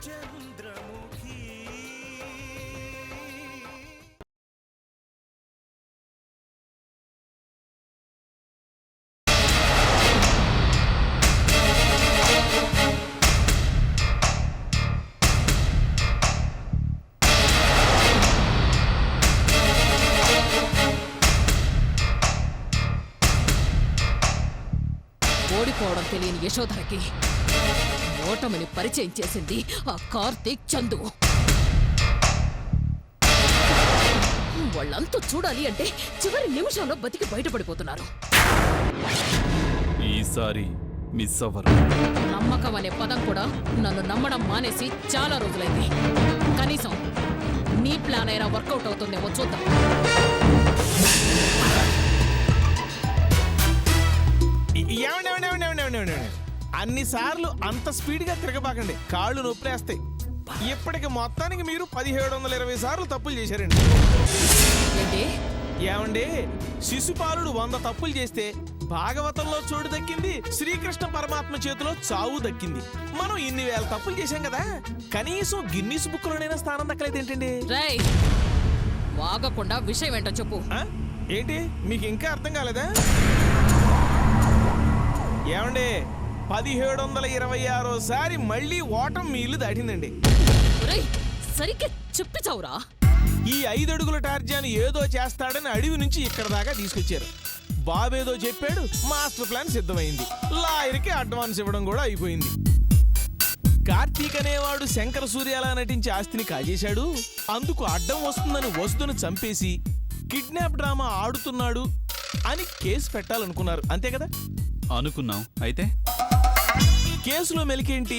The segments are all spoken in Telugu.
చంద్రముఖి ఓడిపోవడం తెలియని యశోధరకి ఓటమిని పరిచయం చేసింది ఆ కార్తీక్ చందు. వాళ్ళంతా చూడాలి అంటే చివరి నిమిషంలో బతికి బయటపడిపోతున్నారు. ఈసారి మిస్ అవ్వరు. నమ్మకం అనే పదం కూడా నన్ను నమ్మడం మానేసి చాలా రోజులైంది. కనీసం నీ ప్లాన్ అయినా వర్కౌట్ అవుతుందేమో చూద్దాం. అన్నిసార్లు అంత స్పీడ్ గా తిరగబాకండి, కాళ్ళు నొప్పిలేస్తాయి. ఇప్పటికి మొత్తానికి మీరు 1720 సార్లు తప్పులు చేశారండి. ఏంటి? ఏమండి, శిశుపాలుడు 100 తప్పులు చేస్తే భాగవతంలో చోటు దక్కింది, శ్రీకృష్ణ పరమాత్మ చేతిలో చావు దక్కింది. మనం ఇన్ని వేల తప్పులు చేశాం కదా, కనీసం గిన్నీస్ బుక్ లోనైనా స్థానం దక్కలేదు ఏంటండి? రేయ్, వాగకుండా విషయం ఏంటో చెప్పు. ఏంటి మీకు ఇంకా అర్థం కాలేదా? ఏమండి, 1726సారి మళ్ళీ ఓటం మీ ఇల్లు దాటిందండి. సరిగ్గా చెప్పి చావురా. ఈ 5 అడుగుల టార్జాన్ ఏదో చేస్తాడని అడవి నుంచి ఇక్కడ దాకా తీసుకొచ్చారు. బాబేదో చెప్పాడు, మాస్టర్ ప్లాన్ సిద్ధమైంది, లాయర్కి అడ్వాన్స్ ఇవ్వడం కూడా అయిపోయింది. కార్తీక్ అనేవాడు శంకర సూర్యాలా నటించి ఆస్తిని కాజేశాడు. అందుకు అడ్డం వస్తుందని వసుధను చంపేసి కిడ్నాప్ డ్రామా ఆడుతున్నాడు అని కేసు పెట్టాలనుకున్నారు, అంతే కదా? అనుకున్నాం. అయితే కేసులో మెలికేంటి?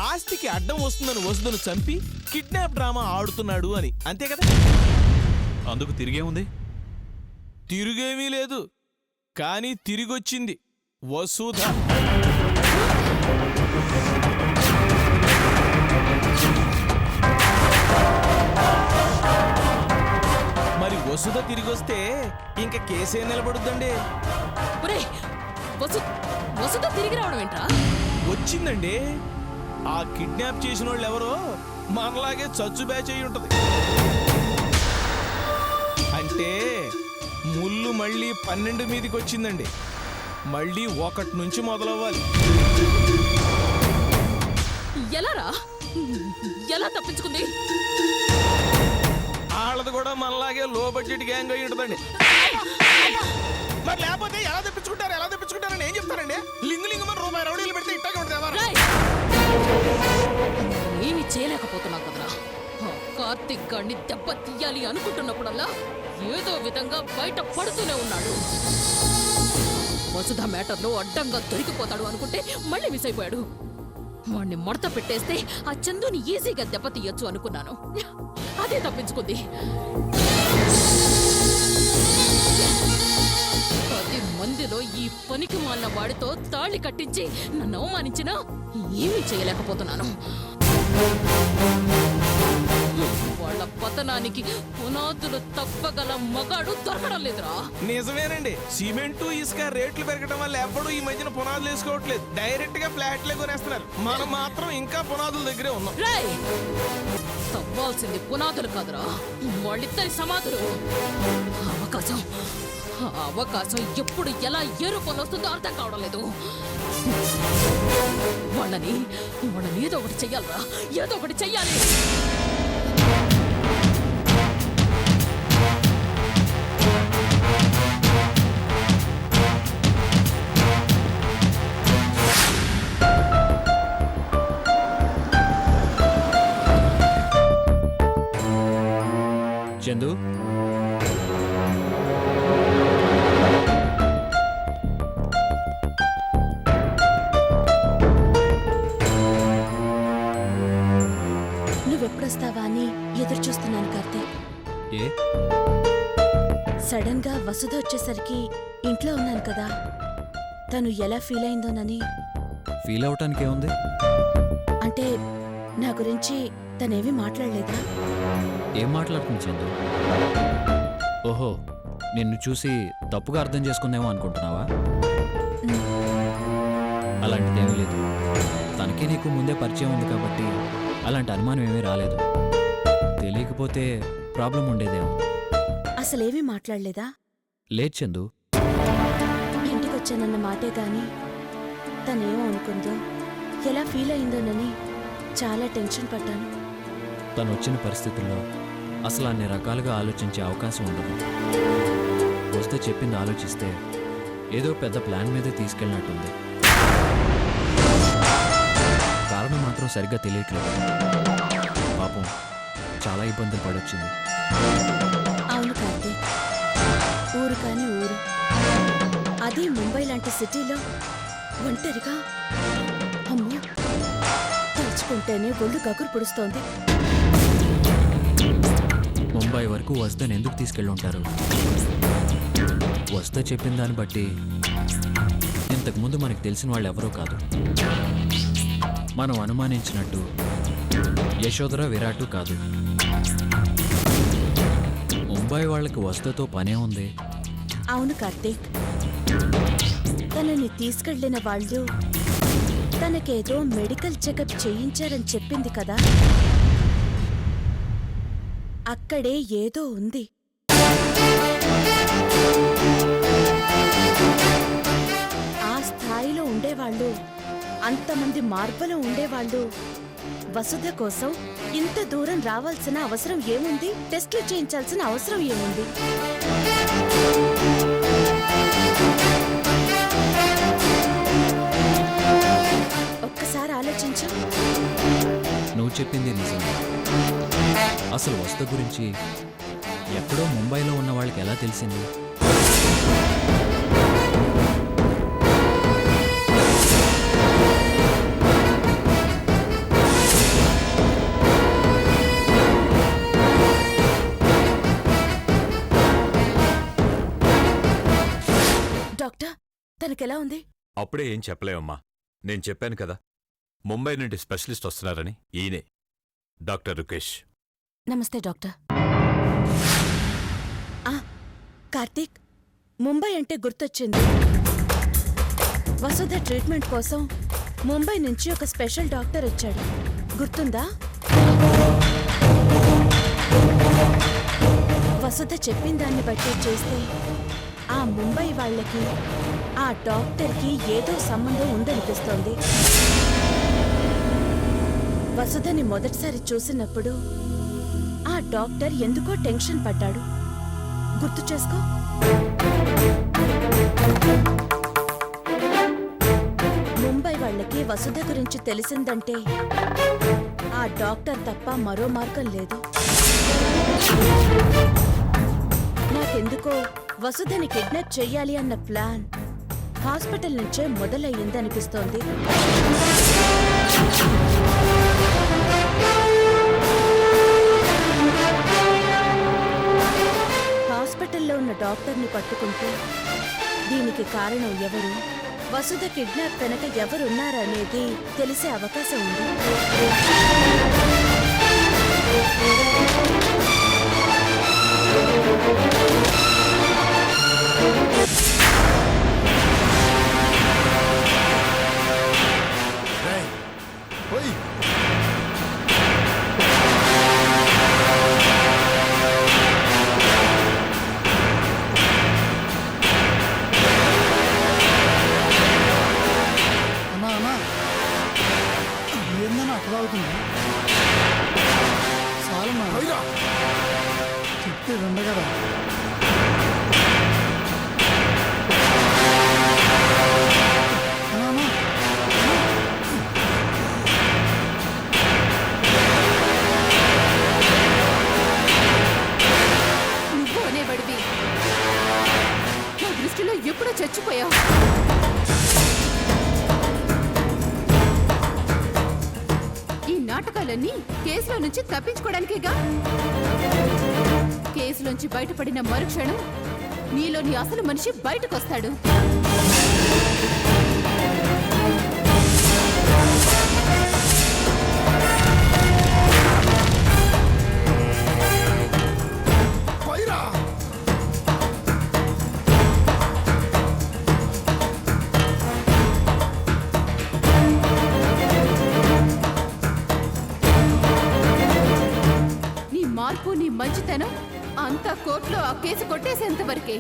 ఆస్తికి అడ్డం వస్తుందని వసుధను చంపి కిడ్నాప్ డ్రామా ఆడుతున్నాడు అని, అంతే కదా? అందుకు తిరిగే ఉంది? తిరుగేమీ లేదు, కానీ తిరిగొచ్చింది వసుధ. మరి వసుధ తిరిగొస్తే ఇంక కేసే నిలబడుద్దండి. వసుధ తిరిగి రావడం ఏంట్రా? వచ్చిందండి. ఆ కిడ్నాప్ చేసిన వాళ్ళు ఎవరో మనలాగే చచ్చు బ్యాచ్ అయి ఉంటది. అంటే ముళ్ళు మళ్ళీ 12 మీదకి వచ్చిందండి. మళ్ళీ 1 నుంచి మొదలవ్వాలి. ఎలారా? ఎలా తప్పించుకుంది? వాళ్ళది కూడా మనలాగే లో బడ్జెట్ గ్యాంగ్ అయి ఉంటుందండి. మరి లేకపోతే ఎలా తెప్పించుకుంటారని ఏం చెప్తారండి? లింగు మన రూపాయి రౌడీలు పెడితే ఇట్టాగే ఉంటుంది. ఏమి చేయలేకపోతున్నావు కదరా. కార్తీక్ గాడిని దెబ్బ తీయాలి అనుకుంటున్నప్పుడల్లా ఏదో విధంగా బయట పడుతూనే ఉన్నాడు. వసుధ మ్యాటర్లో అడ్డంగా దొరికిపోతాడు అనుకుంటే మళ్ళీ మిస్ అయిపోయాడు. వాణ్ణి మడత పెట్టేస్తే ఆ చందుని ఈజీగా దెబ్బ తీయొచ్చు అనుకున్నాను. అదే తప్పించుకుంది. 10 మందిలో ఈ పనికి మాలిన వాడితో తాళి కట్టించి నన్ను అవమానించినా ఏమీ చేయలేకపోతున్నాను. వాళ్ళ పతనానికి పునాదులు తప్పగల మగాడు దొరకడం లేదురా. నిజమేనండి, సిమెంటు ఇసుక రేట్లు పెరగడం వల్ల ఎప్పుడు ఈ మధ్యన పునాదులు వేసుకోవట్లేదు, డైరెక్ట్ గా ఫ్లాట్లే కొనేస్తున్నారు. మనం మాత్రం ఇంకా పునాదుల దగ్గరే ఉన్నాం. తవ్వాల్సింది పునాదులు కాదురా, వాళ్ళిద్దరి సమాధులు. అవకాశం ఎప్పుడు ఎలా ఏ రూపంలో వస్తుందో అర్థం కావడం లేదు. వాళ్ళని ఏదో ఒకటి చెయ్యాలరా, ఏదో ఒకటి చెయ్యాలి. చందు, నువ్వెప్పుడొస్తావా అని ఎదురు చూస్తున్నాను కార్తీక్. ఏ సడన్ గా వసుధ వచ్చేసరికి ఇంట్లో ఉన్నాను కదా, తను ఎలా ఫీల్ అయిందోనని. ఫీల్ అవటానికి ఏముంది? అంటే నా గురించి తనేమీ మాట్లాడలేదా? ఏం మాట్లాడుతుంది చందు? ఓహో, నిన్ను చూసి తప్పుగా అర్థం చేసుకుందేమో అనుకుంటున్నావా? అలాంటిదేమీ లేదు. తనకి నీకు ముందే పరిచయం ఉంది కాబట్టి అలాంటి అనుమానం ఏమీ రాలేదు. తెలియకపోతే ప్రాబ్లం ఉండేదేమో. అసలేమీ మాట్లాడలేదా? లేదు చందు. ఇంటికొచ్చానన్న మాటే గాని తనేమో అనుకుందో, ఎలా ఫీల్ అయిందోనని చాలా టెన్షన్ పడ్డాను. తను వచ్చిన పరిస్థితుల్లో అసలు అన్ని రకాలుగా ఆలోచించే అవకాశం ఉండదు. వస్తే చెప్పింది ఆలోచిస్తే ఏదో పెద్ద ప్లాన్ మీదే తీసుకెళ్ళినట్టుంది. కారణం మాత్రం సరిగ్గా తెలియట్లేదు. పాపం చాలా ఇబ్బందులు పడొచ్చింది. అవును కార్తీక్, ఊరు కాని ఊరు, అది ముంబై లాంటి సిటీలో ఒంటరిగా. అమ్మో, తలుచుకుంటేనే ఒళ్ళు గగురు పొడుస్తోంది. ముంబై వరకు వస్తని ఎందుకు తీసుకెళ్ళుంటారు? వస్తే చెప్పిన దాన్ని బట్టి ఇంతకుముందు మనకు తెలిసిన వాళ్ళు ఎవరూ కాదు. మనం అనుమానించినట్టు యశోధర విరాటు కాదు. ముంబై వాళ్ళకి వస్తతో పనే ఉంది. అవును కార్తీక్, తనని తీసుకెళ్లిన వాళ్ళు తనకేదో మెడికల్ చెకప్ చేయించారని చెప్పింది కదా. అక్కడే ఏదో ఉంది. ఆ స్థాయిలో ఉండేవాళ్ళు, అంతమంది మార్పులో ఉండేవాళ్ళు వసుధ కోసం ఇంత దూరం రావాల్సిన అవసరం ఏముంది? టెస్టులు చేయించాల్సిన అవసరం ఏముంది? ఒక్కసారి ఆలోచించు. నువ్వు చెప్పింది నిజం. అసలు వస్త గురించి ఎక్కడో ముంబైలో ఉన్న వాళ్ళకి ఎలా తెలిసింది? డాక్టర్, తనకెలా ఉంది? అప్పుడే ఏం చెప్పలేమమ్మా. నేను చెప్పాను కదా, ముంబై నుండి స్పెషలిస్ట్ వస్తున్నారని. ఈయనే డాక్టర్ రుకేష్. నమస్తే డాక్టర్. కార్తీక్, ముంబై అంటే గుర్తొచ్చింది. వసుధ ట్రీట్మెంట్ కోసం ముంబై నుంచి ఒక స్పెషల్ డాక్టర్ వచ్చాడు, గుర్తుందా? వసుధ చెప్పిన దాన్ని బట్టి చేస్తే ఆ ముంబై వాళ్ళకి ఆ డాక్టర్కి ఏదో సంబంధం ఉందనిపిస్తోంది. వసుధని మొదటిసారి చూసినప్పుడు ఆ డాక్టర్ ఎందుకో టెన్షన్ పడ్డాడు, గుర్తు చేసుకో. ముంబై వాళ్ళకి వసుధ గురించి తెలిసిందంటే ఆ డాక్టర్ తప్ప మరో మార్గం లేదు. నాకెందుకో వసుధని కిడ్నాప్ చెయ్యాలి అన్న ప్లాన్ హాస్పిటల్ నుంచే మొదలయ్యిందనిపిస్తోంది. హాస్పిటల్లో ఉన్న డాక్టర్ని పట్టుకుంటే దీనికి కారణం ఎవరు, వసుధ కిడ్నాప్ వెనక ఎవరున్నారనేది తెలిసే అవకాశం ఉంది. ఏందని అక్కడ అవుతుంది? చాలమ్మా, చెప్తే విండగదా. నువ్వు అనేవాడివి నా దృష్టిలో ఎప్పుడో చచ్చిపోయావు. ఈ నాటకాలన్నీ కేసులో నుంచి తప్పించుకోవడానికేగా. కేసులోంచి బయటపడిన మరుక్షణం నీలోని అసలు మనిషి బయటకొస్తాడు. మాట్లాడాను అంతా కోర్టులో ఆ కేసు కొట్టేసేంత వరకే.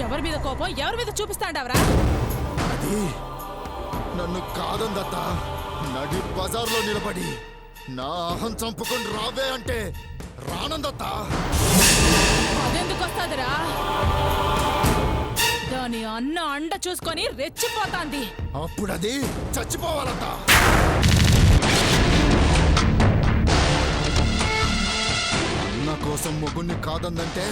ఎవరి మీద కోపం ఎవరి మీద చూపిస్తాండవరా? అది నన్ను కాదందత్త, నడి బజార్లో నిలబడి నా అహం చంపుకొని రావే అంటే రానందత్త. అదెందుకు వస్తాదిరా? దాని అన్న అండ చూసుకొని రెచ్చిపోతాంది. అప్పుడది చచ్చిపోవాలత్త. అన్న కోసం మొగుణ్ణి కాదందంటే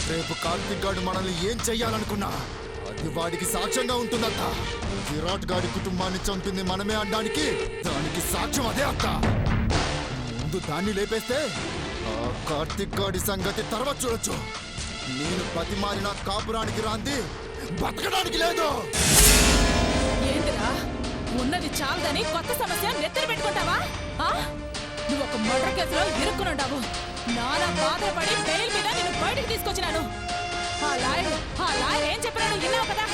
రేపు కార్తీక్ గాడు మనల్ని ఏం చెయ్యాలనుకున్నా అది వాడికి సాక్ష్యంగా ఉంటుందత్త. విరాట్ గాడి కుటుంబాన్ని చంపింది మనమే అనడానికి దానికి సాక్ష్యం అదే అత్త. ముందు దాన్ని లేపేస్తే ఆ కార్తీక్ గాడి సంగతి తర్వాత చూడొచ్చు. నేను బతిమాలిన కాపురానికి రాంది బతకడానికి లేదు. ఏంటిరా ఉన్నది చాలదని కొత్త సమస్య నెత్తిన పెట్టుకుంటావా? ఆ? నువ్వు ఒక మర్డర్ కేసులో ఇరుక్కునుంటావు. నానా బాధపడి బెయిల్ మీద నేను బయటికి తీసుకొచ్చినాను. ఆ లాయర్ ఏం చెప్పినాడు విన్నావు కదా?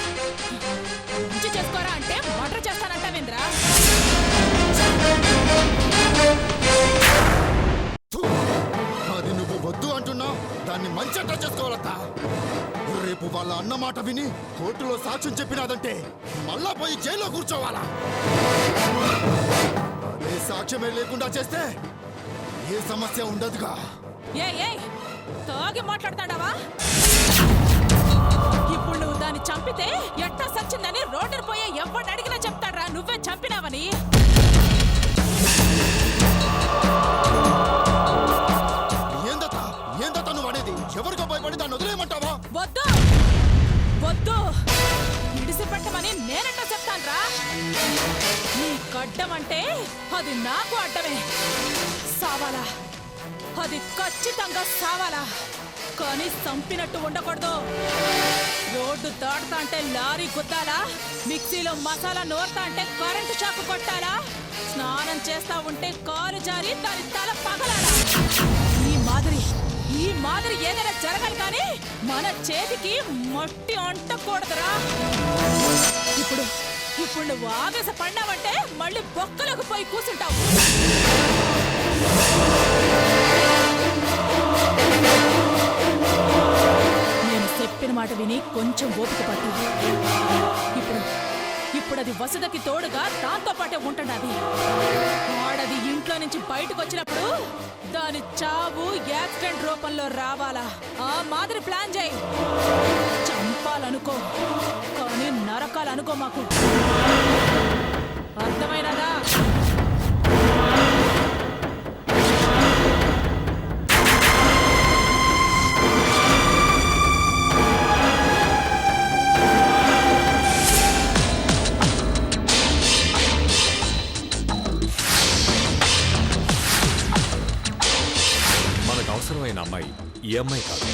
మంచి చేసుకోరా అంటే మర్డర్ చేస్తానంటావేంద్రా? అది నువ్వు వద్దు అంటున్నా దాన్ని మంచిగా చేసుకోవాలత్తా. రేపు వాళ్ళ అన్న మాట విని కోర్టులో సాక్ష్యం చెప్పినాదంటే మళ్ళా పోయి జైల్లో కూర్చోవాలా? అదే సాక్ష్యమే లేకుండా చేస్తే ఏ సమస్య ఉండదుగా. ఏ తాగి మాట్లాడతాడావా? ఇప్పుడు నువ్వు దాన్ని చంపితే ఎట్టా సచ్చిందని రోడ్డును పోయే ఎవరిని అడిగినా చెప్తాడ్రా నువ్వే చంపినావని. ఏందత నువ్వు అనేది? ఎవరికో భయపడి దాన్ని వదిలేయమంటావా? వద్దు ఇడిసిపెట్టమని నేనట్ట చెప్తాన్రా. నీ గడ్డం అంటే అది నాకు అడ్డమే. సావాలా, అది ఖచ్చితంగా సావాలా. కానీ చంపినట్టు ఉండకూడదు. రోడ్డు దాటుతా అంటే లారీ గుద్దాలా, మిక్సీలో మసాలా నూరుతా అంటే కరెంటు షాకు కొట్టాలా, స్నానం చేస్తా ఉంటే కాలు జారి దాని తల పగలాలా. ఈ మాదిరి ఏదైనా జరగాలి కానీ మన చేతికి మట్టి అంటకూడదురా. ఇప్పుడు నువ్వు ఆవేశ పడ్డావంటే మళ్ళీ బొక్కలకు పోయి కూర్చుంటావు. నేను చెప్పిన మాట విని కొంచెం ఓపిక పట్టు. ఇప్పుడు అది వసుదకి తోడుగా దాంతో పాటే ఉంటున్నది. వాడది ఇంట్లో నుంచి బయటకు వచ్చినప్పుడు దాని చావు యాక్సిడెంట్ రూపంలో రావాలా. ఆ మాదిరి ప్లాన్ చేయి. చంపాలనుకో కానీ నరకాలనుకో మాకు. అర్థమైనదా? అవసరమైన అమ్మాయి ఈ అమ్మాయి కాదు.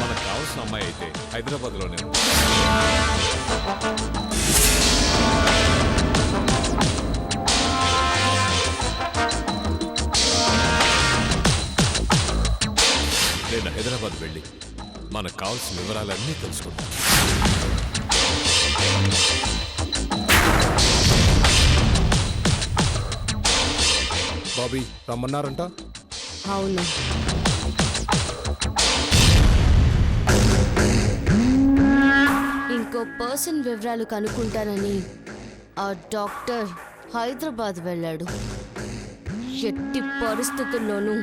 మనకు కావాల్సిన అమ్మాయి అయితే హైదరాబాద్లోనే ఉంది. నేను హైదరాబాద్ వెళ్ళి మనకు కావాల్సిన వివరాలన్నీ తెలుసుకుంటాను. బాబీ రమ్మన్నారంట. అవును, ఇంకో పర్సన్ వివరాలు కనుక్కుంటానని ఆ డాక్టర్ హైదరాబాద్ వెళ్ళాడు. ఎట్టి పరిస్థితుల్లోనూ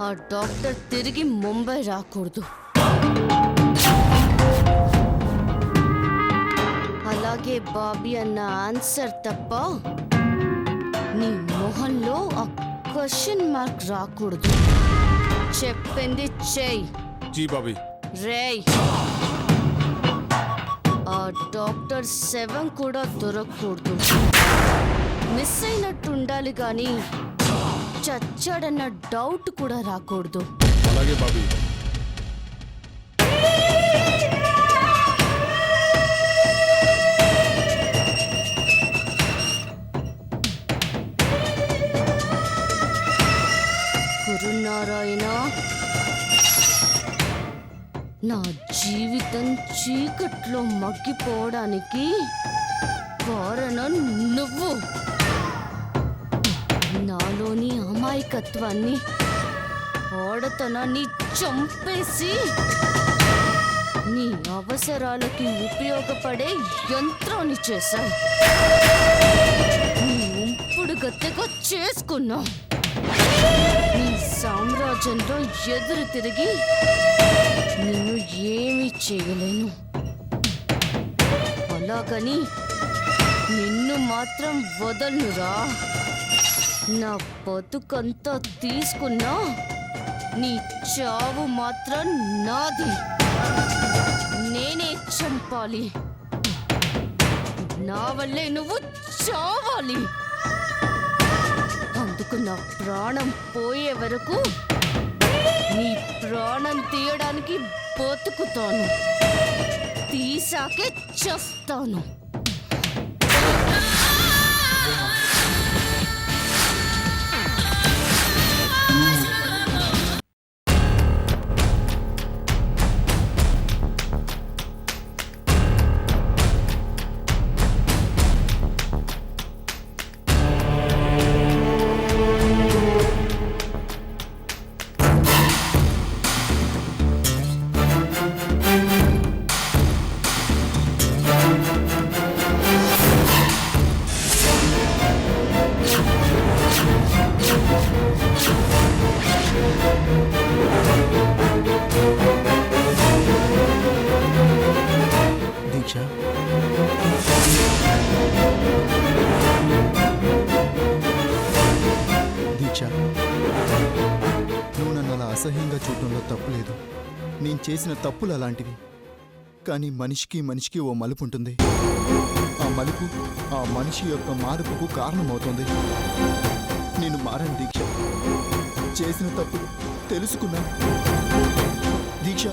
ఆ డాక్టర్ తిరిగి ముంబై రాకూడదు. అలాగే బాబీ అన్న ఆన్సర్ తప్ప నీ మొహంలో ఆ క్వశ్చన్ మార్క్ రాకూడదు. చెప్పింది చెయ్యి. జీ బాబీ. రేయ్, ఆ డాక్టర్ శవం కూడా దొరకకూడదు. మిస్ అయినట్టు ఉండాలి కానీ చచ్చాడన్న డౌట్ కూడా రాకూడదు. అలాగే బాబీ. గురునారాయణ, నా జీవితం చీకట్లో మగ్గిపోవడానికి కారణం నువ్వు. నాలోని అమాయకత్వాన్ని, ఆడతనాన్ని చంపేసి నీ అవసరాలకి ఉపయోగపడే యంత్రాన్ని చేశావు. నీ ఉంపుడు గత్తెగా చేసుకున్నావు. నీ సామ్రాజ్యంలో ఎదురు తిరిగి నిన్ను ఏమీ చేయలేను. అలాగని నిన్ను మాత్రం వదలురా. నా బతుకంతా తీసుకున్నా నీ చావు మాత్రం నాది. నేనే చంపాలి. నా వల్లే నువ్వు చావాలి. అందుకు నా ప్రాణం పోయే వరకు నీ ప్రాణం తీయడానికి బతుకుతాను. తీసాకే చస్తాను. దీక్ష, దీక్ష, నువ్వు నన్ను అలా అసహ్యంగా చూడటంలో తప్పులేదు. నేను చేసిన తప్పులు అలాంటివి. కానీ మనిషికి మనిషికి ఓ మలుపు ఉంటుంది. ఆ మలుపు ఆ మనిషి యొక్క మార్పుకు కారణమవుతుంది. నేను మారాను దీక్ష. చేసిన తప్పులు తెలుసుకున్నాను దీక్ష.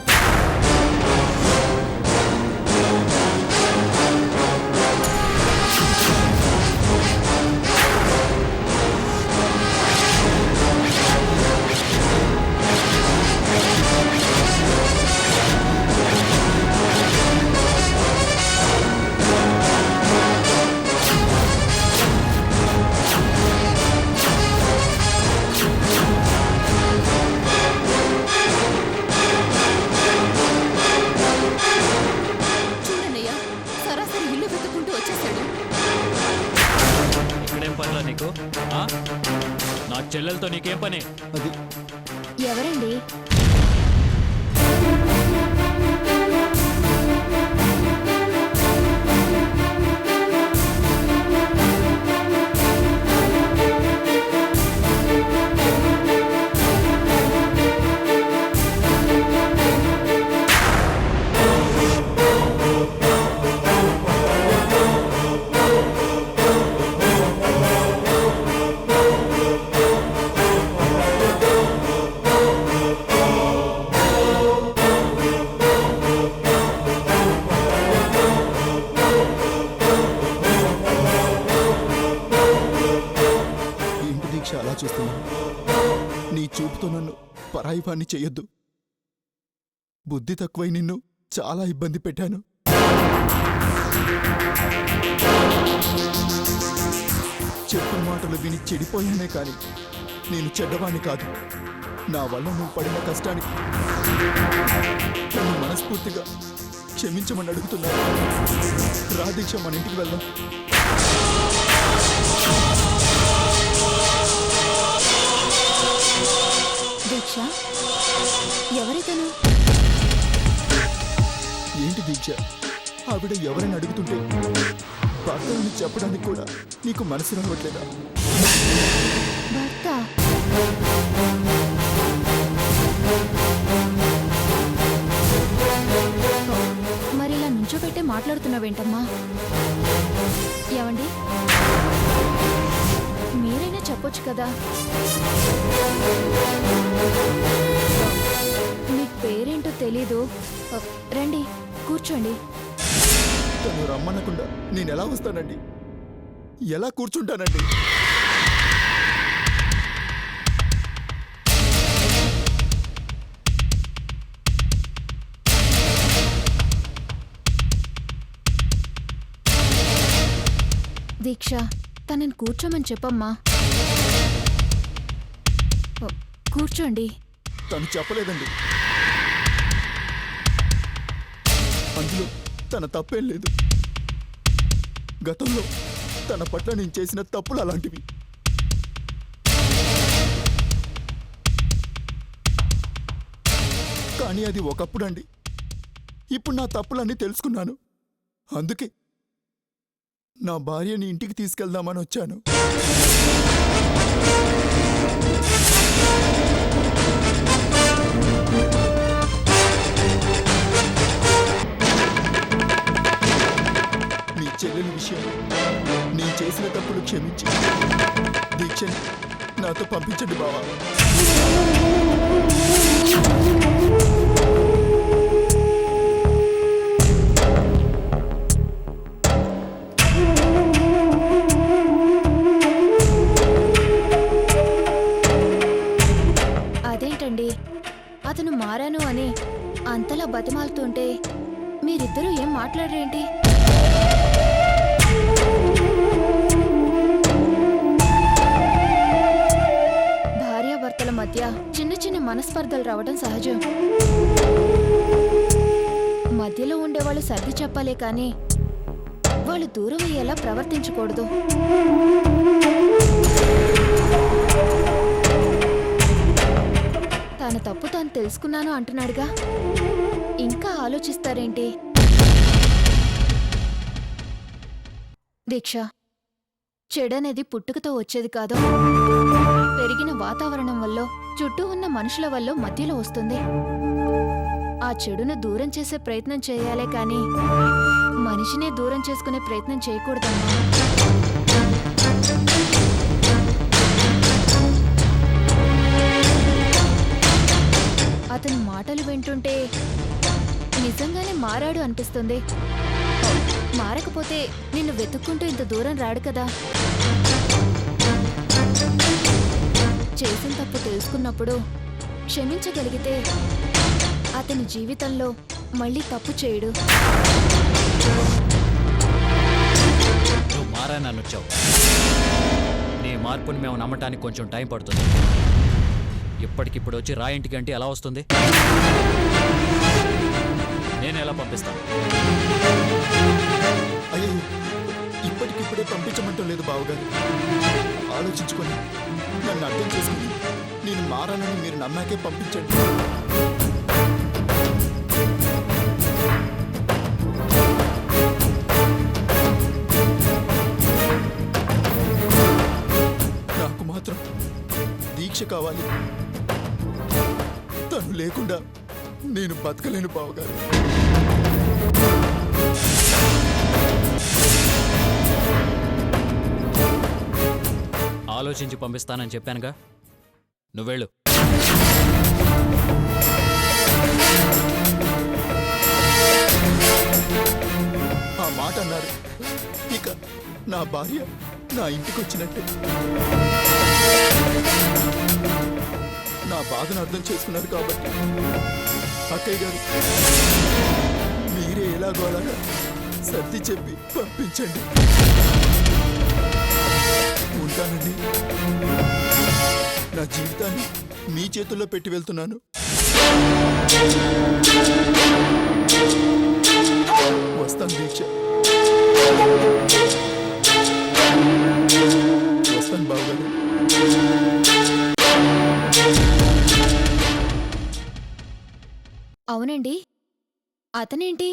చూడనయ్యా, సరాసరి ఇల్లు వెతుక్కుంటూ వచ్చేసాడు. ఇక్కడేం పనిలా నీకు? ఆ? నా చెల్లెలతో నీకేం పని? అది ఎవరండి? ఏంటి దీక్ష అలా చూస్తున్నా? నీ చూపుతో నన్ను పరాయివాణ్ణి చెయ్యొద్దు. బుద్ధి తక్కువై నిన్ను చాలా ఇబ్బంది పెట్టాను. చెప్పిన మాటలు విని చెడిపోయానే కానీ నేను చెడ్డవాణ్ణి కాదు. నా వల్ల నువ్వు పడిన కష్టానికి నన్ను మనస్ఫూర్తిగా క్షమించమని అడుగుతున్నాను. రా దీక్ష, మన ఇంటికి వెళ్దాం. దీక్ష, ఆవిడ ఎవరైనా అడుగుతుంటే భర్తని చెప్పడానికి కూడా నీకు మనసు రావట్లేదా? భర్త మరి ఇలా నుంచోబెట్టే మాట్లాడుతున్నావేంటమ్మా? ఏమండి, మీరైనా చెప్పొచ్చు కదా. మీ పేరేంటో తెలీదు. రండి, కూర్చోండి. తను రమ్మనకుండా నేను ఎలా వస్తానండి? ఎలా కూర్చుంటానండి? దీక్ష, తనని కూర్చోమని చెప్పమ్మా. కూర్చోండి. తను చెప్పలేదండి. అందులో తన తప్పేం లేదు. గతంలో తన పట్ల నేను చేసిన తప్పులు అలాంటివి. కానీ అది ఒకప్పుడండి. ఇప్పుడు నా తప్పులన్నీ తెలుసుకున్నాను. అందుకే నా భార్యని ఇంటికి తీసుకెళ్దామని వచ్చాను. మీ చెల్లెలి విషయం నేను చేసిన తప్పులు క్షమించి దీక్షని నాతో పంపించండి బావా. అదేంటండి, అతను మారాను అని అంతలా బతిమాలుతుంటే మీరిద్దరూ ఏం మాట్లాడరేంటి? భార్యాభర్తల మధ్య చిన్న చిన్న మనస్పర్ధలు రావడం సహజం. మధ్యలో ఉండేవాళ్ళు సర్ది చెప్పాలే కానీ వాళ్ళు దూరం అయ్యేలా ప్రవర్తించకూడదు. తన తప్పు తాను తెలుసుకున్నాను అంటున్నాడుగా, ఇంకా ఆలోచిస్తారేంటి? దీక్ష, చెడనేది పుట్టుకతో వచ్చేది కాదు. పెరిగిన వాతావరణం వల్ల, చుట్టూ ఉన్న మనుషుల వల్ల మధ్యలో వస్తుంది. ఆ చెడును దూరం చేసే ప్రయత్నం చేయాలే కానీ మనిషినే దూరం చేసుకునే ప్రయత్నం చేయకూడదమ్మా. అతని మాటలు వింటుంటే నిజంగానే మారాడు అనిపిస్తుంది. మారకపోతే నిన్ను వెతుక్కుంటూ ఇంత దూరం రాడు కదా. చేసిన తప్పు తెలుసుకున్నప్పుడు క్షమించగలిగితే అతని జీవితంలో మళ్ళీ తప్పు చేయడు. నువ్వు మారానని వచ్చావు. నీ మార్పుని మేము నమ్మటానికి కొంచెం టైం పడుతుంది. ఇప్పటికిప్పుడు వచ్చి రా ఇంటికి అంటే ఎలా వస్తుంది? నేను ఎలా పంపిస్తాను? అయ్యో, ఇప్పటికిప్పుడే పంపించమంటం లేదు బావగారు. ఆలోచించుకొని నన్ను అర్థం చేసుకుని నేను మారానని మీరు నమ్మాకే పంపించండి. నాకు మాత్రం దీక్ష కావాలి. తను లేకుండా నేను బతకలేను బావగారు. ఆలోచించి పంపిస్తానని చెప్పానుగా, నువ్వెళ్ళు. ఆ మాట అన్నారు, ఇక నా భార్య నా ఇంటికి వచ్చినట్టే. నా బాధను అర్థం చేసుకున్నారు కాబట్టి అక్కయ్య గారు మీరే ఎలాగో అలాగా సర్ది చెప్పి పంపించండి. ఉంటానండి. నా జీవితాన్ని మీ చేతుల్లో పెట్టి వెళ్తున్నాను. వస్తాను దీక్ష. వస్తాను బావగారు. అవునండి, అతనేంటి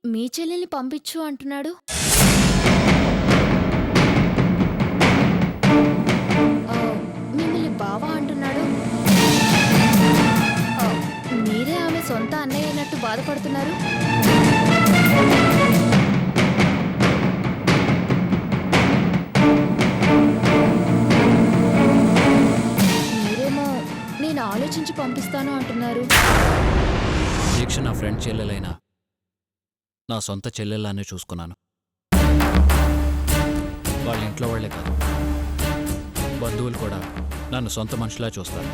మీ చెల్లెల్ని పంపించు అంటున్నాడు. మిమ్మల్ని బావా అంటున్నాడు. మీరే ఆమె సొంత అన్నయ్య అయినట్టు బాధపడుతున్నారు. మీరేమో నేను ఆలోచించి పంపిస్తాను అంటున్నారు. దీక్ష నా ఫ్రెండ్ చెల్లెలైనా నా సొంత చెల్లెల్లానే చూసుకున్నాను. వాళ్ళ ఇంట్లో వాళ్లే కాదు, బంధువులు కూడా నన్ను సొంత మనిషిలా చూస్తారు.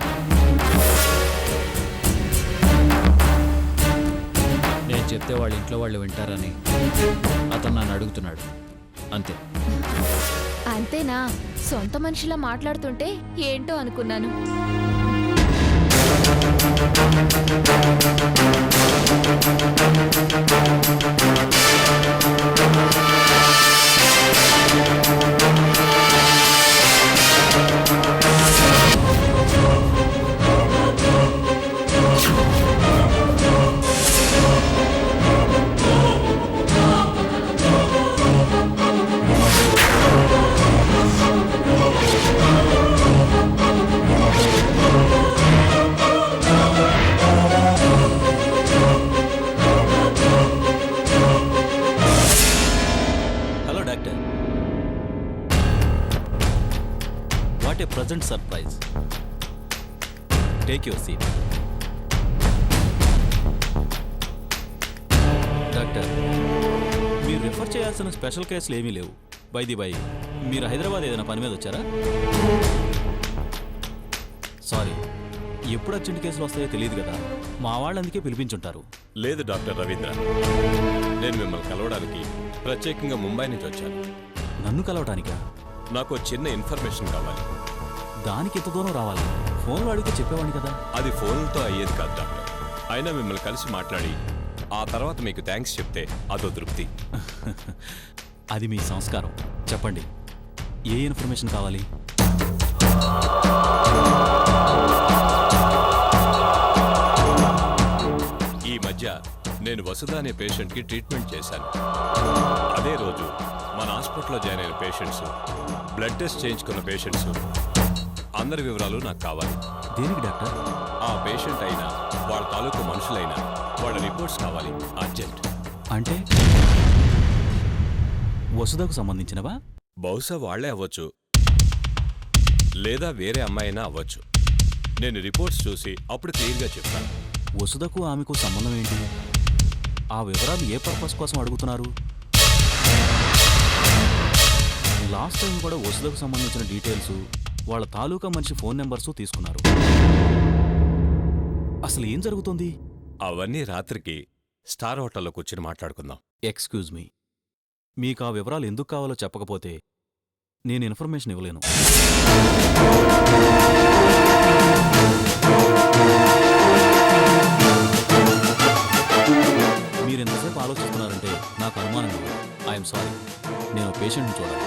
నేను చెప్తే వాళ్ళ ఇంట్లో వాళ్ళు వింటారని అతను నన్ను అడుగుతున్నాడు, అంతే. అంతేనా? సొంత మనిషిలా మాట్లాడుతుంటే ఏంటో అనుకున్నాను. What a pleasant surprise. Take your seat. Doctor, మీరు రిఫర్ చేయాల్సిన స్పెషల్ కేసులు ఏమీ లేవు. బై మీరు హైదరాబాద్ ఏదైనా పని మీద వచ్చారా? సారీ, ఎప్పుడు అర్జెంట్ కేసులు వస్తాయో తెలియదు కదా, మా వాళ్ళు అందుకే పిలిపించుంటారు. లేదు డాక్టర్ రవీంద్ర, నేను మిమ్మల్ని కలవడానికి ప్రత్యేకంగా ముంబై నుంచి వచ్చాను. నన్ను కలవటానికా? నాకు చిన్న ఇన్ఫర్మేషన్ కావాలి. దానికి ఎంత దూరం రావాలి? ఫోన్లో అడిగితే చెప్పేవాడిని కదా. అది ఫోన్తో అయ్యేది కాదు డాక్టర్. అయినా మిమ్మల్ని కలిసి మాట్లాడి ఆ తర్వాత మీకు థ్యాంక్స్ చెప్తే అదో తృప్తి. అది మీ సంస్కారం. చెప్పండి, ఏ ఇన్ఫర్మేషన్ కావాలి? ఈ మధ్య నేను వసుధ అనే పేషెంట్కి ట్రీట్మెంట్ చేశాను. అదే రోజు మన హాస్పిటల్లో జాయిన్ అయిన పేషెంట్స్, బ్లడ్ టెస్ట్ చేయించుకున్న పేషెంట్స్ అందరి వివరాలు నాకు కావాలి. దేనికి డాక్టర్? ఆ పేషెంట్ అయినా వాళ్ళ తాలూకు మనుషులైనా వాళ్ళ రిపోర్ట్స్ కావాలి, అర్జెంట్. అంటే వసుధకు సంబంధించినవా? బహుశా వాళ్లే అవ్వచ్చు, లేదా వేరే అమ్మాయినా అవ్వచ్చు. నేను రిపోర్ట్స్ చూసి అప్పుడు క్లియర్గా చెప్తాను. వసుధకు ఆమెకు సంబంధం ఏంటి? ఆ వివరాలు ఏ పర్పస్ కోసం అడుగుతున్నారు? లాస్ట్ టైం కూడా వసుధకు సంబంధించిన డీటెయిల్స్, వాళ్ళ తాలూకా మనిషి ఫోన్ నెంబర్సు తీసుకున్నారు. అసలు ఏం జరుగుతుంది? అవన్నీ రాత్రికి స్టార్ హోటల్లో కూర్చుని మాట్లాడుకుందాం. ఎక్స్క్యూజ్ మీ, మీకు ఆ వివరాలు ఎందుకు కావాలో చెప్పకపోతే నేను ఇన్ఫర్మేషన్ ఇవ్వలేను. మీరు ఎంతసేపు ఆలోచిస్తున్నారంటే నాకు అనుమానం లేదు. ఐఎమ్ సారీ, నేను పేషెంట్ని చూడాలి.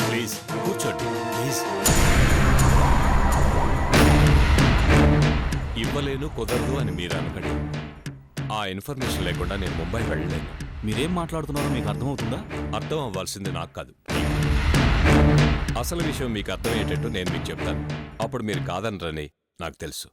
ప్లీజ్ కూర్చోండి, ప్లీజ్. ఇవ్వలేను, కుదరదు అని మీరు అనకండి. ఆ ఇన్ఫర్మేషన్ లేకుండా నేను ముంబై వెళ్ళలేను. మీరేం మాట్లాడుతున్నారో మీకు అర్థమవుతుందా? అర్థం అవ్వాల్సింది నాకు కాదు. అసలు విషయం మీకు అర్థమయ్యేటట్టు నేను మీకు చెప్తాను. అప్పుడు మీరు కాదనరని నాకు తెలుసు.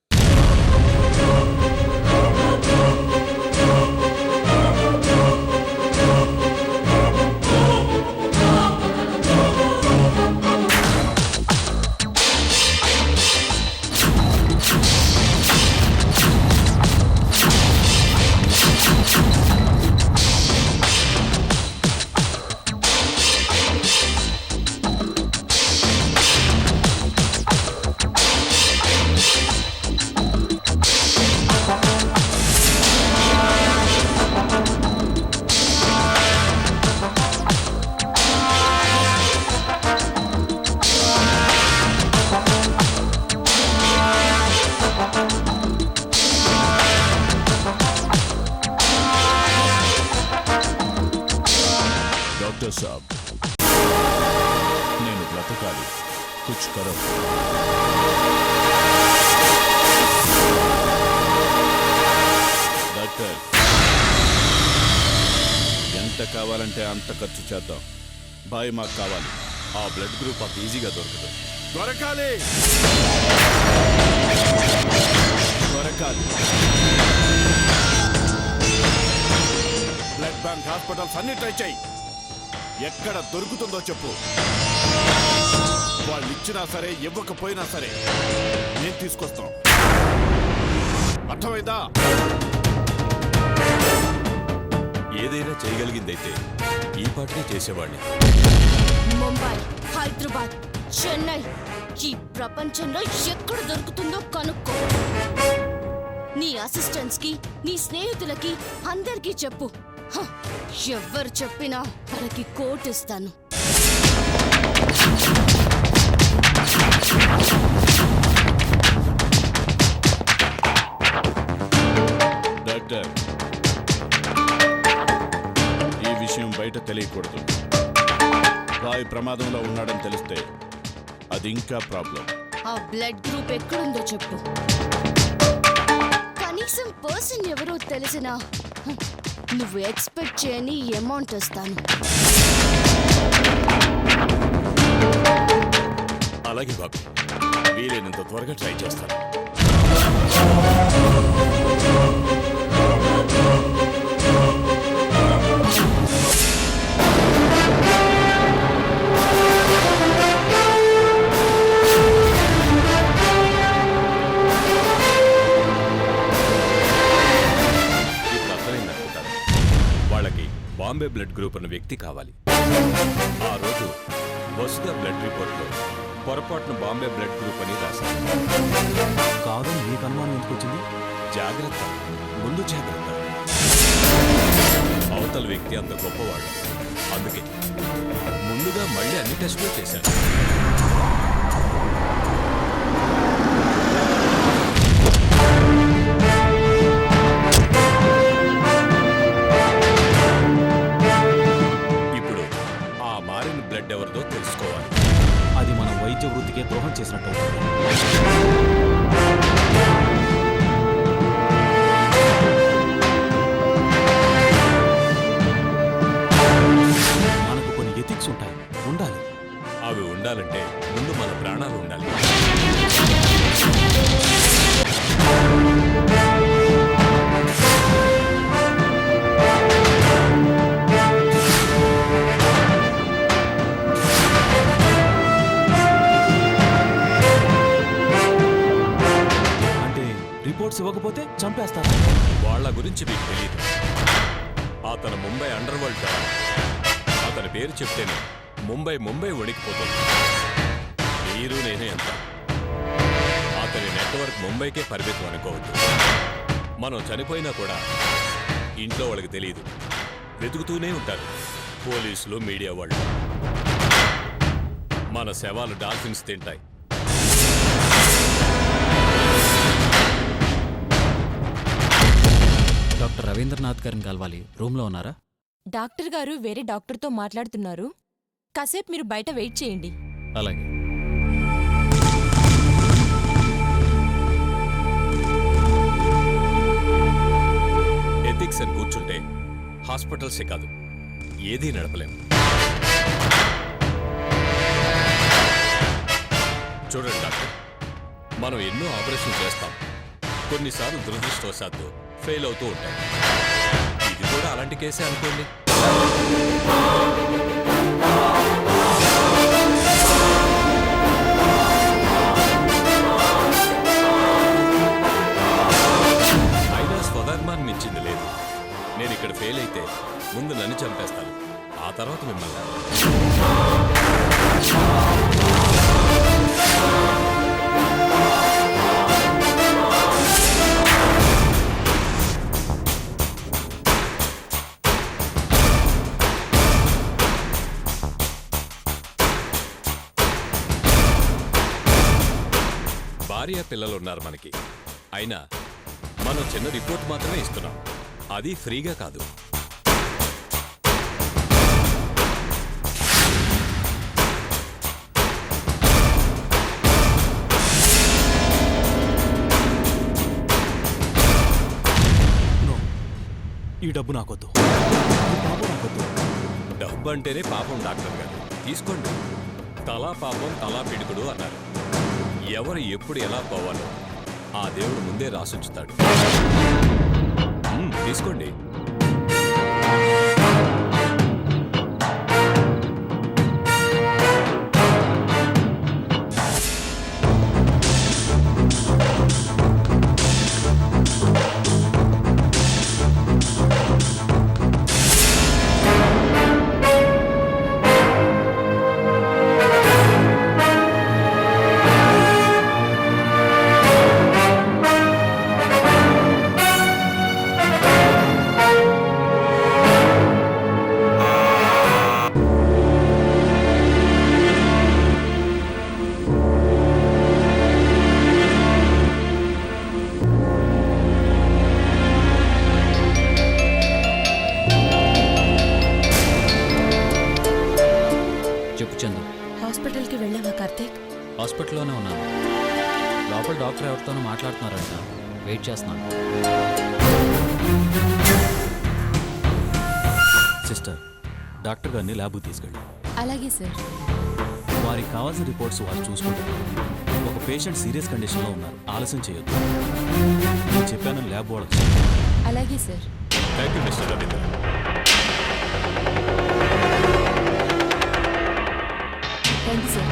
डॉक्टर साहब, నేను బ్రతకాలి, కుచ్ కరో. డాక్టర్, ఎంత కావాలంటే అంత ఖర్చు చేద్దాం. బాయ్ మాకు కావాలి. ఆ బ్లడ్ గ్రూప్ అంత ఈజీగా దొరకదు. దొరకాలి, దొరకాలి. బ్లడ్ బ్యాంక్ హాస్పిటల్స్ అన్ని ట్రై చేయి. ఎక్కడ దొరుకుతుందో చెప్పు. వాళ్ళు ఇచ్చినా సరే ఇవ్వకపోయినా సరే నేను తీసుకొస్తాం. అర్థమైందా? ఏదైనా చేయగలిగిందైతే ఈ పాటనే చేసేవాడిని. ముంబై, హైదరాబాద్, చెన్నై, ఈ ప్రపంచంలో ఎక్కడ దొరుకుతుందో కనుక్కో. నీ అసిస్టెంట్స్ కి, నీ స్నేహితులకి అందరికీ చెప్పు. హ, ఎవ్వరు చెప్పినా వాళ్ళకి కోట్ ఇస్తాను. డాక్టర్, ఈ విషయం బయట తెలియకూడదు. రాయ్ ప్రమాదంలో ఉన్నాడని తెలిస్తే అది ఇంకా ప్రాబ్లం. ఆ బ్లడ్ గ్రూప్ ఎక్కడుందో చెప్పు. కనీసం పర్సన్ ఎవరో తెలిసినా నువ్వు ఎక్స్పెక్ట్ చేయని అమౌంట్ ఇస్తాను. అలాగే బాబు, వీలైనంత త్వరగా ట్రై చేస్తాను. ఇప్పుడు అర్థమైందనుకుంటాను. వాళ్ళకి బాంబే బ్లడ్ గ్రూప్ అన్న వ్యక్తి కావాలి. ఆ రోజు వసుధ బ్లడ్ రిపోర్ట్లో పొరపాటున బాంబే బ్లడ్ గ్రూప్ అని రాశారు. కాదని మీకు అనుమానం ఎందుకు వచ్చింది? జాగ్రత్త, ముందు జాగ్రత్త. అవతల వ్యక్తి అంత గొప్పవాడు. అందుకే ముందుగా మళ్ళీ అన్ని టెస్టులు చేశాను. ఇప్పుడు ఆ మారిన బ్లడ్ ఎవరిదో తెలుసుకోవాలి. అది మన వైద్య వృత్తికే ద్రోహం చేసినట్టు అవుతుంది. మనకు కొన్ని ఎథిక్స్ ఉంటాయి, ఉండాలి. అవి ఉండాలంటే ముందు మన ప్రాణాలు ఉండాలి. అంటే రిపోర్ట్స్ ఇవ్వకపోతే చంపేస్తారా? వాళ్ళ గురించి మీకు తెలియదు. అతను ముంబై అండర్ వరల్డ్ డాన్. అతని పేరు చెప్తేనే ముంబై వణికిపోతుంది. మీరు నేనే ఎంత. అతని నెట్వర్క్ ముంబైకే పరిమితం అనుకోవద్దు. మనం చనిపోయినా కూడా ఇంట్లో వాళ్ళకి తెలియదు. వెతుకుతూనే ఉంటారు పోలీసులు, మీడియా వాళ్ళు. మన శవాలు డాల్ఫిన్స్ తింటాయి. డాక్టర్ రవీంద్రనాథ్ గారిని కలవాలి. రూమ్లో ఉన్నారా? డాక్టర్ గారు వేరే డాక్టర్తో మాట్లాడుతున్నారు. కాసేపు మీరు బయట వెయిట్ చేయండి. అలాగే. ఎథిక్స్ అని కూర్చుంటే హాస్పిటల్సే కాదు, ఏదీ నడపలేం. చూడండి డాక్టర్, మనం ఎన్నో ఆపరేషన్ చేస్తాం. కొన్నిసార్లు దురదృష్టవశాత్తు ఫెయిల్ అవుతూ ఉంటాయి. ఇది కూడా అలాంటి కేసే అనుకోండి. అయినా స్వధర్మాన్ని మించింది లేదు. నేను ఇక్కడ ఫెయిల్ అయితే ముందు నన్ను చంపేస్తాను, ఆ తర్వాత మిమ్మల్ని. భార్య పిల్లలు ఉన్నారు మనకి. అయినా మనం చిన్న రిపోర్ట్ మాత్రమే ఇస్తున్నాం, అది ఫ్రీగా కాదు. ఈ డబ్బు నాకొద్దు. డబ్బు అంటేనే పాపం డాక్టర్ గారు. తీసుకోండి. తలా పాపం తలా పిడుగుడు అన్నారు. ఎవరు ఎప్పుడు ఎలా పోవాలో ఆ దేవుడు ముందే రాసుంచుతాడు. తీసుకోండి. చెప్పు చందు. హాస్పిటల్కి వెళ్ళావా కార్తీక్? హాస్పిటల్లోనే ఉన్నాను. లోపల డాక్టర్ ఎవరితోనో మాట్లాడుతున్నారంట. వెయిట్ చేస్తున్నాను. సిస్టర్, డాక్టర్ గారిని ల్యాబ్కు తీసుకెళ్ళి అలాగే సార్. వారికి కావాల్సిన రిపోర్ట్స్ వారు చూసుకుంటారు. ఒక పేషెంట్ సీరియస్ కండిషన్లో ఉన్నారు. ఆలస్యం చేయొద్దు. నేను చెప్పానని ల్యాబ్ వాళ్ళకి. అలాగే sir. Thank you mister Ravindra. Thank you sir.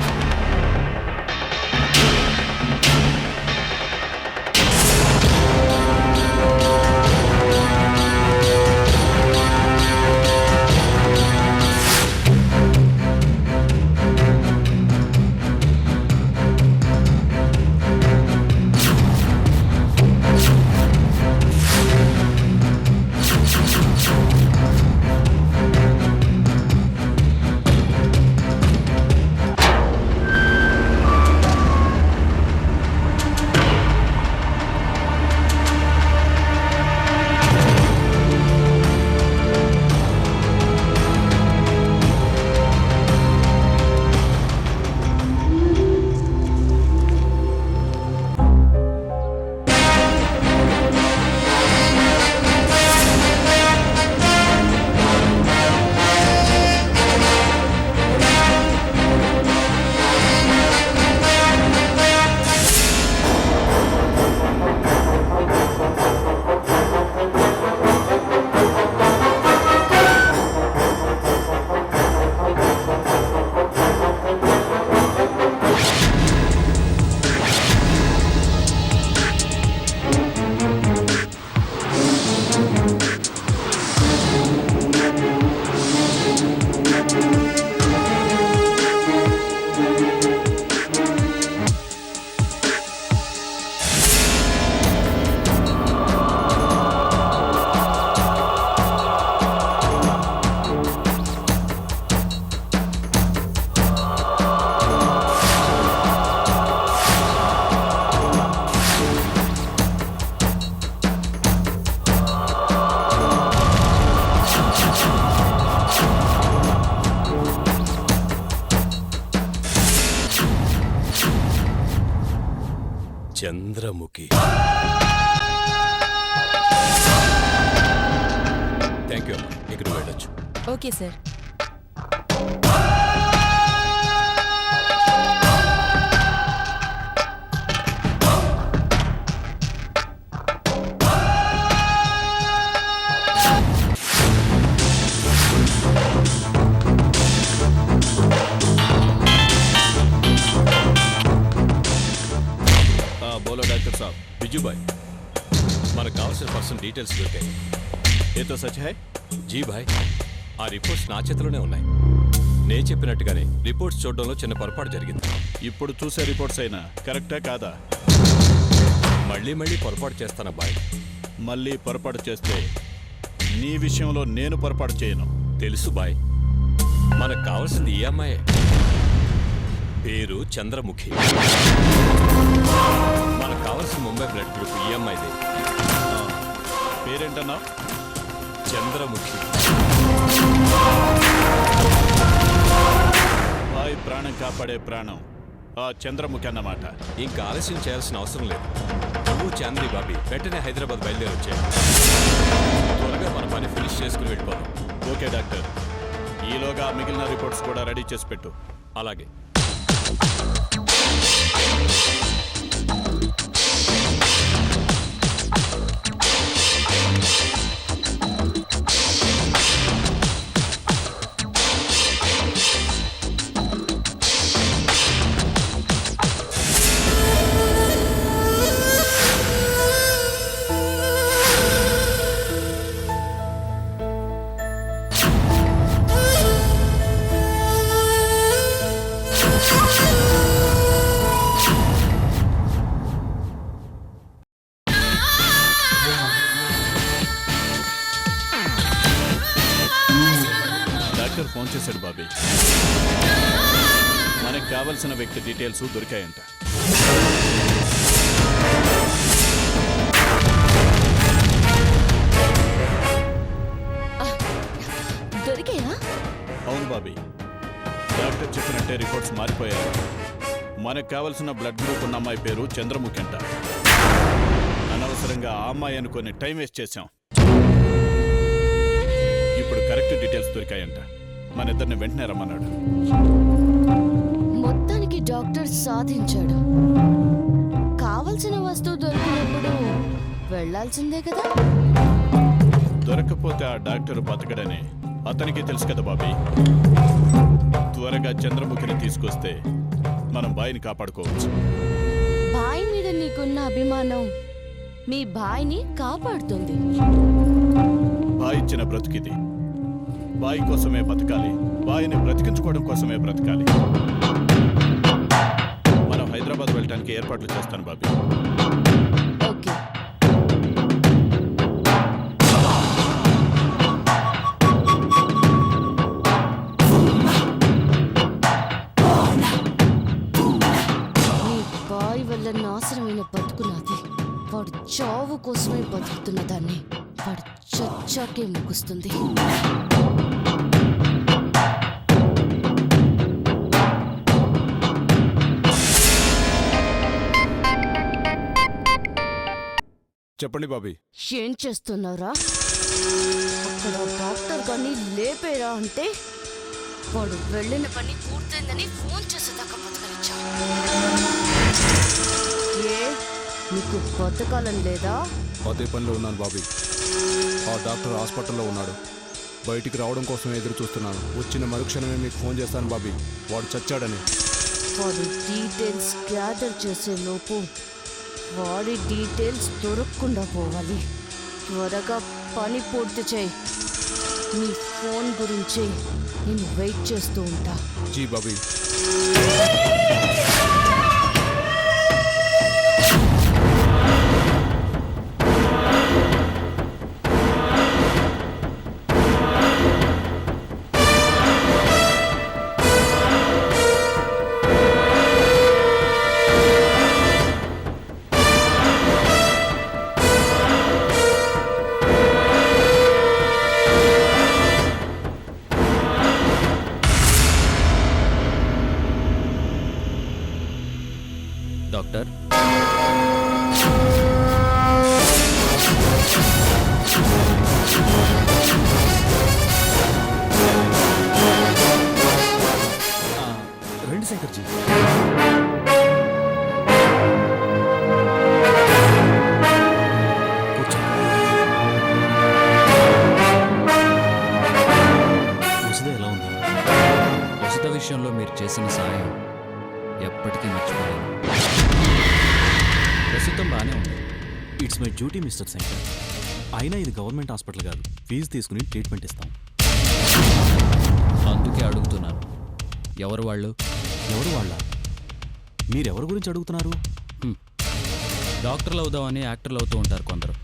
Chandramukhi. Thank you అమ్మా. ఇక నువ్వు వెళ్ళొచ్చు. Okay sir. బోలో డాక్టర్ సాబ్. బిజుబాయ్, మనకు కావాల్సిన పర్సన్ డీటెయిల్స్ దొరికాయి. ఏతో సచ్ హై? జీ భాయ్, ఆ రిపోర్ట్స్ నా చేతిలోనే ఉన్నాయి. నేను చెప్పినట్టుగానే రిపోర్ట్స్ చూడడంలో చిన్న పొరపాటు జరిగింది. ఇప్పుడు చూసే రిపోర్ట్స్ అయినా కరెక్టా కాదా? మళ్ళీ మళ్ళీ పొరపాటు చేస్తానబ్బాయ్. మళ్ళీ పొరపాటు చేస్తే నీ విషయంలో నేను పొరపాటు చేయను. తెలుసు బాయ్. మనకు కావాల్సింది ఈ అమ్మాయే. పేరు చంద్రముఖి. మనకు కావాల్సిన ముంబై బ్లడ్ గ్రూప్ ఈ అమ్మాయిదే. పేరేంటన్నా? చంద్రముఖి. బాయ్ ప్రాణం కాపాడే ప్రాణం ఆ చంద్రముఖి అన్నమాట. ఇంకా ఆలస్యం చేయాల్సిన అవసరం లేదు. నువ్వు చాంద్రి బాబీ వెంటనే హైదరాబాద్ బయలుదేరి వచ్చాయి. త్వరగా మన పని ఫినిష్ చేసుకుని వెళ్ళిపోదాం. ఓకే డాక్టర్, ఈలోగా మిగిలిన రిపోర్ట్స్ కూడా రెడీ చేసి పెట్టు. అలాగే. డాక్టర్ ఫోన్ చేశాడు బాబీ. మనకు కావలసిన వ్యక్తి డీటెయిల్స్ దొరికాయంట. దొరికేనా? అవును బాబీ, డాక్టర్ చెప్పినట్టే రిపోర్ట్స్ మారిపోయాయి. మనకు కావలసిన బ్లడ్ గ్రూప్ ఉన్న అమ్మాయి పేరు చంద్రముఖి అంట. అనవసరంగా ఆ అమ్మాయి అనుకొని టైం వేస్ట్ చేశాం. ఇప్పుడు కరెక్ట్ డీటెయిల్స్ దొరికాయంట. మన ఇద్దరిని వెంటనే రమ్మన్నాడు. మొత్తానికి డాక్టర్ సాధించాడు. కావలసిన వస్తువు దొరికినప్పుడు వెళ్ళాల్సిందే కదా. దొరకపోతే ఆ డాక్టర్ బతకడని అతనికి తెలుసు కదా బాబీ. త్వరగా చంద్రముఖిని తీసుకొస్తే మనం బాయిని కాపాడుకోవచ్చు. బాయ్ మీద నీకున్న అభిమానం మీ బాయ్ని కాపాడుతుంది. బాయ్ ఇచ్చిన బ్రతికిది. బాయి కోసమే బతకాలి, బాయిని బ్రతికించుకోవడం కోసమే బ్రతకాలి. మనం హైదరాబాద్ వెళ్ళడానికి ఏర్పాట్లు చేస్తాను బాబీ. ఓకే. నీ బాయ్ వల్ల నాశనమైన బతుకు నాది. వాడు చావు కోసమే బతుకుతున్న దాన్ని వాడు చచ్చాకే ముగుస్తుంది. చెప్పండి బాబీ. ఏం చేస్తున్నారా? అక్కడ డాక్టర్ గాని లేపేరా అంటే వాడు వెళ్ళిన పని పూర్తయిందని ఫోన్ చేసేదాకా బతకరించా. ఏ నీకు బతకాలని లేదా? అదే పనిలో ఉన్నాను బాబీ. ఆ డాక్టర్ హాస్పిటల్లో ఉన్నాడు. బయటికి రావడం కోసం ఎదురు చూస్తున్నాను. వచ్చిన మరుక్షణమే మీకు ఫోన్ చేస్తాను బాబీ. వాడు చచ్చాడని. వాడి డీటెయిల్స్ గ్యాదర్ చేసే లోపు వాడి డీటెయిల్స్ దొరకకుండా పోవాలి. త్వరగా పని పూర్తి చేయి. నీ ఫోన్ గురించి నేను వెయిట్ చేస్తూ ఉంటా. జీ బాబీ. డాక్టర్, రండి శంకర్జీ. వసుధ ఎలా ఉంది? వసుధ విషయంలో మీరు చేసిన సాయం ఎప్పటికీ మర్చిపోలేను. ప్రస్తుతం బాగానే ఉంది. It's my duty mister Shankar. అయినా ఇది గవర్నమెంట్ హాస్పిటల్ కాదు. ఫీజు తీసుకుని ట్రీట్మెంట్ ఇస్తాం. అందుకే అడుగుతున్నాను, ఎవరు వాళ్ళు? ఎవరు వాళ్ళ? మీరెవరి గురించి అడుగుతున్నారు? డాక్టర్లు అవుదామని యాక్టర్లు అవుతూ ఉంటారు కొందరు.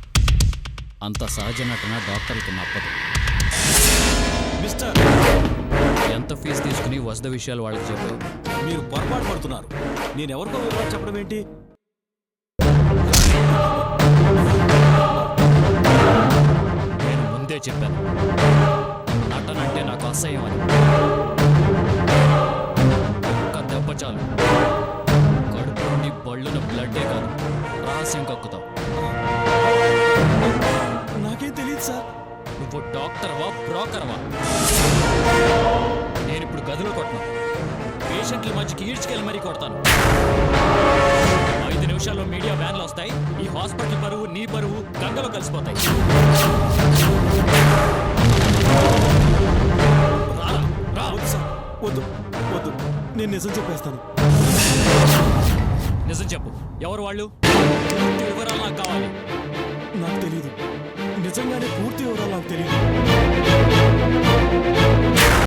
అంత సహజ నటన డాక్టర్లకి నప్పదు. మిస్టర్, ఎంత ఫీజు తీసుకుని వసుధ విషయాలు వాళ్ళకి చెప్పావు? మీరు పొరపాటు పడుతున్నారు. నేను ఎవరికో వివరాలు చెప్పడం ఏంటి? నేను ముందే చెప్పాను, నటన అంటే నాకు అసహ్యం అని. ఒక్క దెబ్బ చాలు, కడుపు నుండి బళ్ళున బ్లడ్డే కాదు రహస్యం కక్కుతాం. నాకేం తెలియదు సార్. నువ్వు డాక్టర్వా బ్రోకర్వా? నేను ఇప్పుడు గదిలో కొట్టను, పేషెంట్ల మధ్యకి ఈడ్చుకెళ్ళి మరీ కొడతాను. 5 నిమిషాల్లో మీడియా వ్యాన్లు వస్తాయి. ఈ హాస్పిటల్ పరువు, నీ పరువు గంగలో కలిసిపోతాయి. రారా, రా. వద్దు వద్దు, నేను నిజం చెప్పేస్తాను. నిజం చెప్పు, ఎవరు వాళ్ళు? పూర్తి వివరాలు నాకు కావాలి. నాకు తెలియదు, నిజంగానే పూర్తి వివరాలు నాకు తెలియదు.